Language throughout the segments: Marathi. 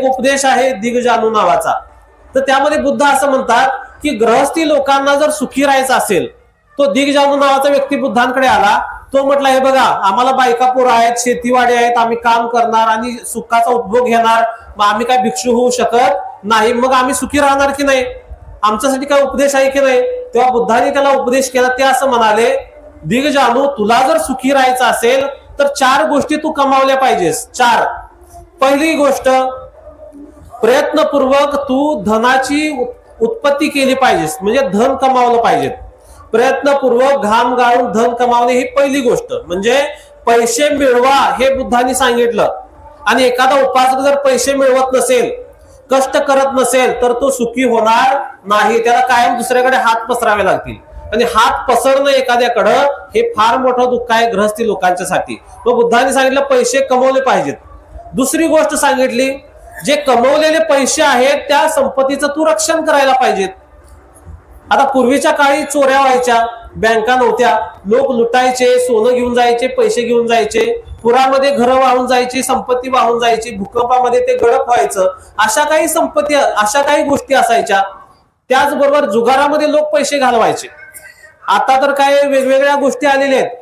एक उपदेश आहे दिग्जानू नावाचा। तर त्यामध्ये बुद्ध असं म्हणतात की गृहस्थी लोकांना जर सुखी राहायचं असेल, तो दिग्जानू नावाचा व्यक्ती बुद्धांकडे आला। तो म्हटला, हे बघा आम्हाला बायका पोरं आहेत, शेतीवाडी आहेत, आम्ही काम करणार आणि सुखाचा उपभोग घेणार, मग आम्ही काय भिक्षू होऊ शकत नाही, मग आम्ही सुखी राहणार की नाही, आमच्यासाठी काय उपदेश आहे की नाही। तेव्हा बुद्धाने त्याला उपदेश केला। ते असं म्हणाले, दिग्जानू तुला जर सुखी राहायचं असेल तर 4 गोष्टी तू कमावल्या पाहिजेस। 4। पहिली गोष्ट, प्रयत्नपूर्वक तू धनाची उत्पत्ती केली पाहिजेस, म्हणजे धन कमावलं पाहिजे। प्रयत्नपूर्वक घाम गाळून धन कमावणे ही पहिली गोष्ट, म्हणजे पैसे मिळवा हे बुद्धांनी सांगितलं। आणि एखादा उपासक जर पैसे मिळवत नसेल, कष्ट करत नसेल, तर तो सुखी होणार नाही, त्याला कायम दुसऱ्याकडे हात पसरावे लागतील। आणि हात पसरणं एखाद्याकडे हे फार मोठं दुःख आहे गृहस्थी लोकांच्यासाठी। मग बुद्धांनी सांगितलं पैसे कमवले पाहिजेत। दुसरी गोष्ट सांगितली, जे कमवलेले पैसे आहेत त्या संपत्तीचं तू रक्षण करायला पाहिजेत। आता पूर्वीच्या काळी चोऱ्या व्हायच्या, बँका नव्हत्या, लोक लुटायचे, सोनं घेऊन जायचे, पैसे घेऊन जायचे, पुरामध्ये घरं वाहून जायची, संपत्ती वाहून जायची, भूकंपामध्ये ते गडप व्हायचं, अशा काही संपत्ती, अशा काही गोष्टी असायच्या। त्याचबरोबर जुगारामध्ये लोक पैसे घालवायचे। आता तर काय वेगवेगळ्या गोष्टी आलेल्या आहेत,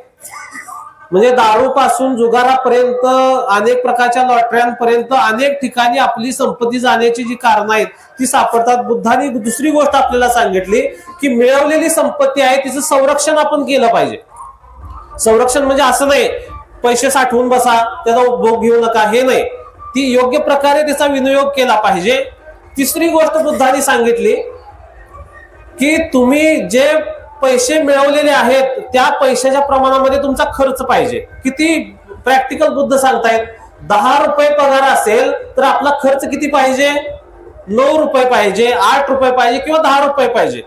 म्हणजे दारू पासून जुगारापर्यंत, अनेक प्रकारच्या लॉटऱ्यांपर्यंत अनेक ठिकाणी आपली संपत्ती जाण्याची जी कारणं आहेत ती सापडतात। बुद्धांनी दुसरी गोष्ट आपल्याला सांगितली की मिळवलेली संपत्ती आहे तिचं संरक्षण आपण केलं पाहिजे। संरक्षण म्हणजे असं नाही पैसे साठवून बसा, त्याचा उपभोग घेऊ नका, हे नाही, ती योग्य प्रकारे त्याचा विनियोग केला पाहिजे। तिसरी गोष्ट बुद्धांनी सांगितली की तुम्ही जे पैसे मिळवलेले आहेत त्या पैशाच्या प्रमाणामध्ये तुमचा खर्च पाहिजे। किती प्रॅक्टिकल बुद्ध सांगतायत, 10 रुपये पगार असेल तर आपला खर्च किती पाहिजे, 9 रुपये पाहिजे, 8 रुपये पाहिजे किंवा 10 रुपये पाहिजे।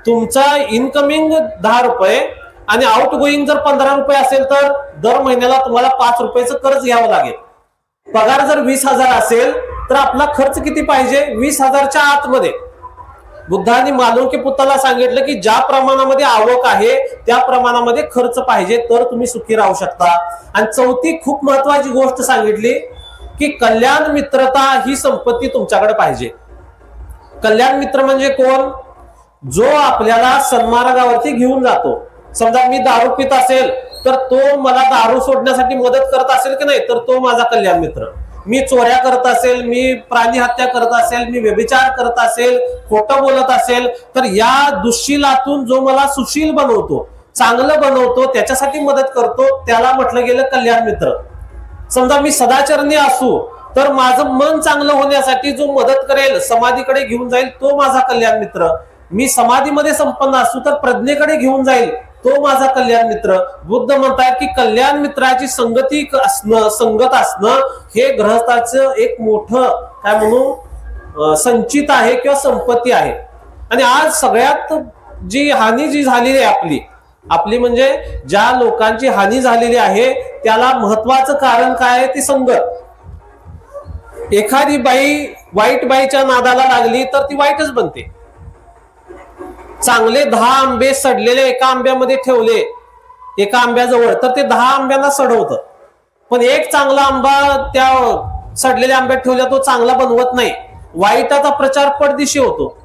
तुमचा इनकमिंग 10 रुपये आणि आउट गोईंग जर 15 रुपये असेल तर दर महिन्याला तुम्हाला 5 रुपयाचं कर्ज घ्यावं लागेल। पगार जर 20,000 असेल तर आपला खर्च किती पाहिजे, 20,000च्या आतमध्ये। बुद्धांनी मालुंके पुत्राला सांगितलं की ज्या प्रमाणामध्ये आवक आहे त्या प्रमाणामध्ये खर्च पाहिजे, तर तुम्ही सुखी राहू शकता। आणि चौथी खूप महत्वाची गोष्ट सांगितली की कल्याण मित्रता ही संपत्ती तुमच्याकडे पाहिजे। कल्याण मित्र म्हणजे कोण, जो आपल्याला सन्मार्गावरती घेऊन जातो। समजा मी दारू पित असेल तर तो मला दारू सोडण्यासाठी मदत करत असेल की नाही, तर तो माझा कल्याण मित्र। मी चोऱ्या करत असेल, मी प्राणी हत्या करत असेल, मी व्यभिचार करत असेल, खोटं बोलत असेल, तर या दुश्शीलातून जो मला सुशील बनवतो, चांगलं बनवतो, त्याच्यासाठी मदत करतो, त्याला म्हटलं गेलं कल्याण मित्र। समजा मी सदाचरणी असू तर माझं मन चांगलं होण्यासाठी जो मदत करेल, समाधीकडे घेऊन जाईल, तो माझा कल्याण मित्र। मी समाधीमध्ये संपन्न असू तर प्रज्ञेकडे घेऊन जाईल, तो माझा कल्याण मित्र। बुद्ध म्हणतात की कल्याण मित्राची संगत असणं हे गृहस्थाचं एक मोठं काय म्हणू संचित आहे किंवा संपत्ती आहे। आणि आज सगळ्यात जी हानी जी झालेली आहे आपली म्हणजे ज्या लोकांची हानी झालेली आहे त्याला महत्वाचं कारण काय आहे, ती संगत। एखादी बाई वाईट बाईच्या नादाला लागली तर ती वाईटच बनते। चांगले 10 आंबे सडलेले एका आंब्यामध्ये ठेवले एका आंब्याजवळ तर ते 10 आंब्यांना सडवतं, पण एक चांगला आंबा त्या सडलेल्या आंब्यात ठेवला तो चांगला बनवत नाही, वाईटाचा प्रचार पडदिशी होतो।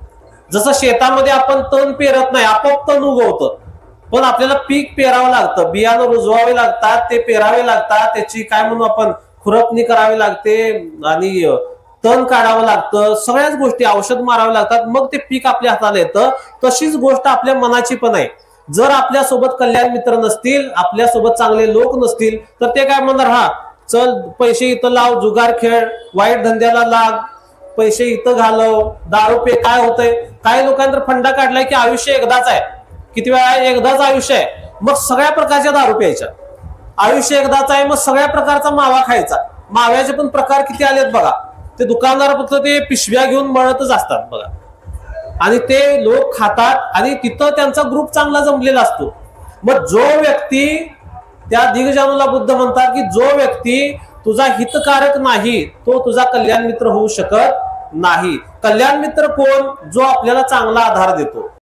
जसं शेतामध्ये आपण तण पेरत नाही, आपोआप तण उगवतं, पण आपल्याला पीक पेरावं लागतं, बियाणं रुजवावे लागतात, ते पेरावे लागतात, त्याची काय म्हणू आपण खुरपणी करावी लागते आणि तण काढावं लागतं, सगळ्याच गोष्टी औषध मारावे लागतात, मग ते पीक आपल्या हाताला येतं। तशीच गोष्ट आपल्या मनाची पण आहे। जर आपल्यासोबत कल्याण मित्र नसतील, आपल्यासोबत चांगले लोक नसतील तर ते काय म्हणणार, हा चल पैसे इथं लाव, जुगार खेळ, वाईट धंद्याला लाग, पैसे इथं घालव, दारू पे, काय होतंय। काही लोकांनी तर फंडा काढलाय की आयुष्य एकदाच आहे, किती वेळा आहे, एकदाच आयुष्य आहे, मग सगळ्या प्रकारच्या दारू प्यायच्या। आयुष्य एकदाच आहे, मग सगळ्या प्रकारचा मावा खायचा। माव्याचे पण प्रकार किती आलेत बघा, ते दुकानदार फक्त ते पिशव्या घेऊन मळतच असतात बघा, आणि ते लोक खातात आणि तिथं त्यांचा ग्रुप चांगला जमलेला असतो। मग जो व्यक्ती, त्या दिग्जानूला बुद्ध म्हणतात की जो व्यक्ती तुझा हितकारक नाही तो तुझा कल्याण मित्र होऊ शकत नाही। कल्याण मित्र कोण, जो आपल्याला चांगला आधार देतो।